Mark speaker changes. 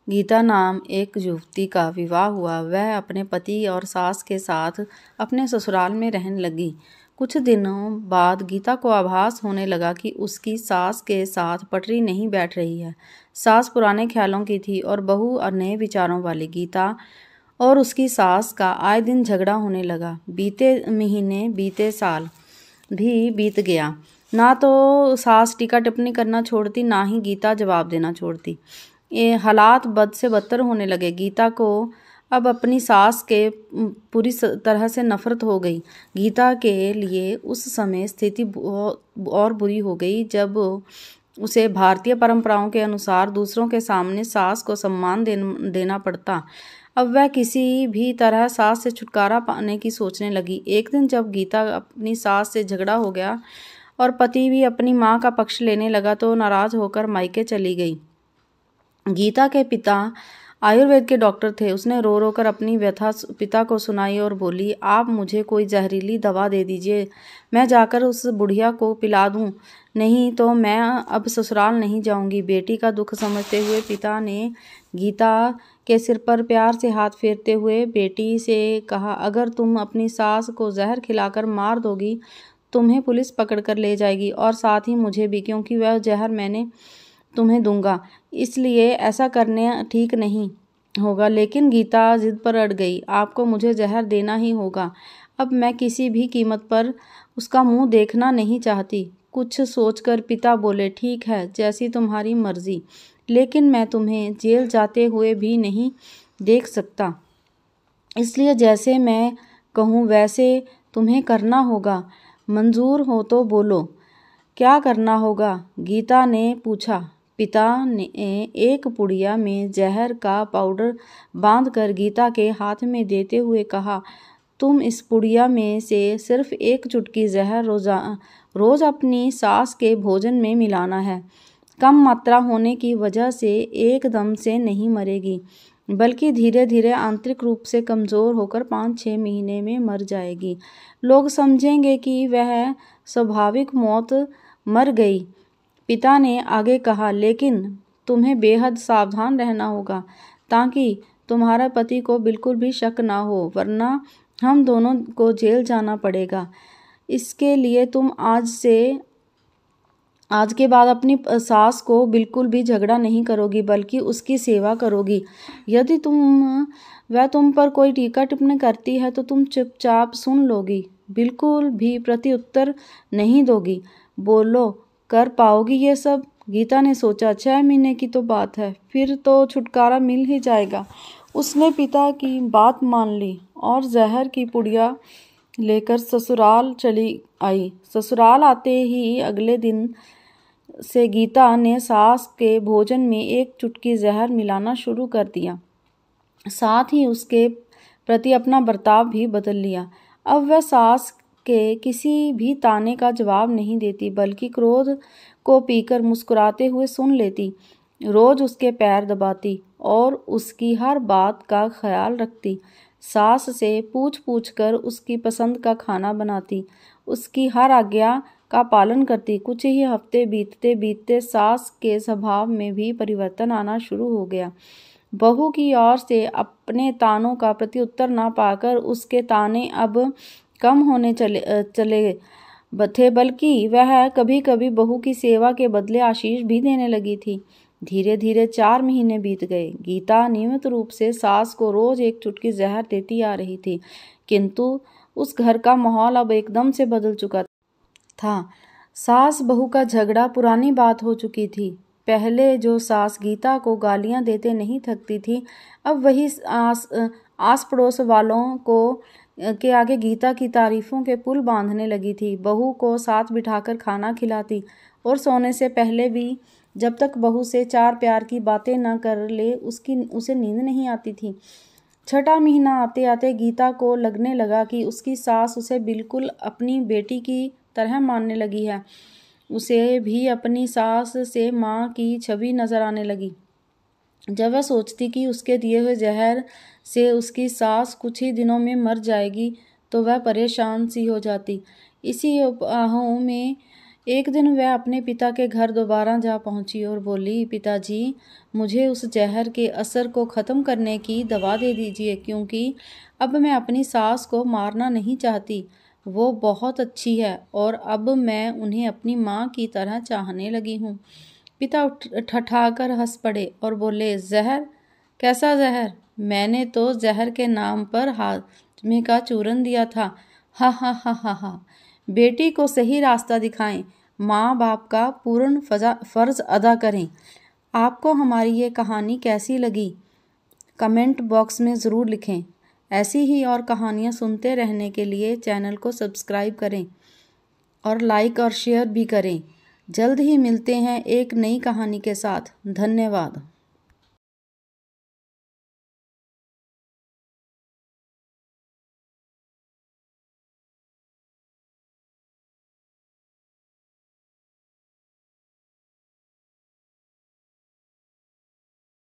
Speaker 1: गीता नाम एक युवती का विवाह हुआ। वह अपने पति और सास के साथ अपने ससुराल में रहने लगी। कुछ दिनों बाद गीता को आभास होने लगा कि उसकी सास के साथ पटरी नहीं बैठ रही है। सास पुराने ख्यालों की थी और बहू और नए विचारों वाली। गीता और उसकी सास का आए दिन झगड़ा होने लगा। बीते महीने बीते, साल भी बीत गया। ना तो सास टीका टिप्पणी करना छोड़ती, ना ही गीता जवाब देना छोड़ती। ये हालात बद से बदतर होने लगे। गीता को अब अपनी सास के पूरी तरह से नफरत हो गई। गीता के लिए उस समय स्थिति और बुरी हो गई जब उसे भारतीय परंपराओं के अनुसार दूसरों के सामने सास को सम्मान देना पड़ता। अब वह किसी भी तरह सास से छुटकारा पाने की सोचने लगी। एक दिन जब गीता अपनी सास से झगड़ा हो गया और पति भी अपनी माँ का पक्ष लेने लगा तो नाराज होकर मायके चली गई। गीता के पिता आयुर्वेद के डॉक्टर थे। उसने रो रो कर अपनी व्यथा पिता को सुनाई और बोली, आप मुझे कोई जहरीली दवा दे दीजिए, मैं जाकर उस बुढ़िया को पिला दूं, नहीं तो मैं अब ससुराल नहीं जाऊंगी। बेटी का दुख समझते हुए पिता ने गीता के सिर पर प्यार से हाथ फेरते हुए बेटी से कहा, अगर तुम अपनी सास को जहर खिलाकर मार दोगी तुम्हें पुलिस पकड़ कर ले जाएगी और साथ ही मुझे भी, क्योंकि वह जहर मैंने तुम्हें दूंगा, इसलिए ऐसा करने ठीक नहीं होगा। लेकिन गीता जिद पर अड़ गई, आपको मुझे जहर देना ही होगा। अब मैं किसी भी कीमत पर उसका मुंह देखना नहीं चाहती। कुछ सोचकर पिता बोले, ठीक है, जैसी तुम्हारी मर्जी, लेकिन मैं तुम्हें जेल जाते हुए भी नहीं देख सकता, इसलिए जैसे मैं कहूँ वैसे तुम्हें करना होगा। मंजूर हो तो बोलो, क्या करना होगा? गीता ने पूछा। पिता ने एक पुड़िया में जहर का पाउडर बांधकर गीता के हाथ में देते हुए कहा, तुम इस पुड़िया में से सिर्फ एक चुटकी जहर रोज अपनी सास के भोजन में मिलाना है। कम मात्रा होने की वजह से एकदम से नहीं मरेगी, बल्कि धीरे धीरे आंतरिक रूप से कमज़ोर होकर 5-6 महीने में मर जाएगी। लोग समझेंगे कि वह स्वाभाविक मौत मर गई। पिता ने आगे कहा, लेकिन तुम्हें बेहद सावधान रहना होगा ताकि तुम्हारा पति को बिल्कुल भी शक ना हो, वरना हम दोनों को जेल जाना पड़ेगा। इसके लिए तुम आज के बाद अपनी सास को बिल्कुल भी झगड़ा नहीं करोगी, बल्कि उसकी सेवा करोगी। यदि वह तुम पर कोई टीका टिप्पणी करती है तो तुम चुपचाप सुन लोगी, बिल्कुल भी प्रत्युत्तर नहीं दोगी। बोलो, कर पाओगी ये सब? गीता ने सोचा, 6 महीने की तो बात है, फिर तो छुटकारा मिल ही जाएगा। उसने पिता की बात मान ली और जहर की पुड़िया लेकर ससुराल चली आई। ससुराल आते ही अगले दिन से गीता ने सास के भोजन में एक चुटकी जहर मिलाना शुरू कर दिया। साथ ही उसके प्रति अपना बर्ताव भी बदल लिया। अब वह सास के किसी भी ताने का जवाब नहीं देती, बल्कि क्रोध को पीकर मुस्कुराते हुए सुन लेती। रोज उसके पैर दबाती और उसकी हर बात का ख्याल रखती। सास से पूछ पूछ कर उसकी पसंद का खाना बनाती, उसकी हर आज्ञा का पालन करती। कुछ ही हफ्ते बीतते बीतते सास के स्वभाव में भी परिवर्तन आना शुरू हो गया। बहू की ओर से अपने तानों का प्रत्युत्तर ना पाकर उसके ताने अब कम होने चले थे, बल्कि वह कभी कभी बहू की सेवा के बदले आशीष भी देने लगी थी। धीरे धीरे 4 महीने बीत गए। गीता नियमित रूप से सास को रोज एक चुटकी जहर देती आ रही थी, किंतु उस घर का माहौल अब एकदम से बदल चुका था। सास बहू का झगड़ा पुरानी बात हो चुकी थी। पहले जो सास गीता को गालियां देते नहीं थकती थी, अब वही आस पड़ोस वालों के आगे गीता की तारीफों के पुल बांधने लगी थी। बहू को साथ बिठाकर खाना खिलाती और सोने से पहले भी जब तक बहू से 4 प्यार की बातें न कर ले उसे नींद नहीं आती थी। 6ठा महीना आते आते गीता को लगने लगा कि उसकी सास उसे बिल्कुल अपनी बेटी की तरह मानने लगी है। उसे भी अपनी सास से माँ की छवि नजर आने लगी। जब वह सोचती कि उसके दिए हुए जहर से उसकी सास कुछ ही दिनों में मर जाएगी तो वह परेशान सी हो जाती। इसी अफवाहों में एक दिन वह अपने पिता के घर दोबारा जा पहुंची और बोली, पिताजी, मुझे उस जहर के असर को ख़त्म करने की दवा दे दीजिए, क्योंकि अब मैं अपनी सास को मारना नहीं चाहती। वो बहुत अच्छी है और अब मैं उन्हें अपनी माँ की तरह चाहने लगी हूँ। पिता ठठाकर हंस पड़े और बोले, जहर? कैसा जहर? मैंने तो जहर के नाम पर हाजमे का चूरन दिया था। हा हा हा हा हा। बेटी को सही रास्ता दिखाएं, माँ बाप का पूर्ण फर्ज अदा करें। आपको हमारी ये कहानी कैसी लगी? कमेंट बॉक्स में ज़रूर लिखें। ऐसी ही और कहानियाँ सुनते रहने के लिए चैनल को सब्सक्राइब करें और लाइक और शेयर भी करें। जल्द ही मिलते हैं एक नई कहानी के साथ। धन्यवाद।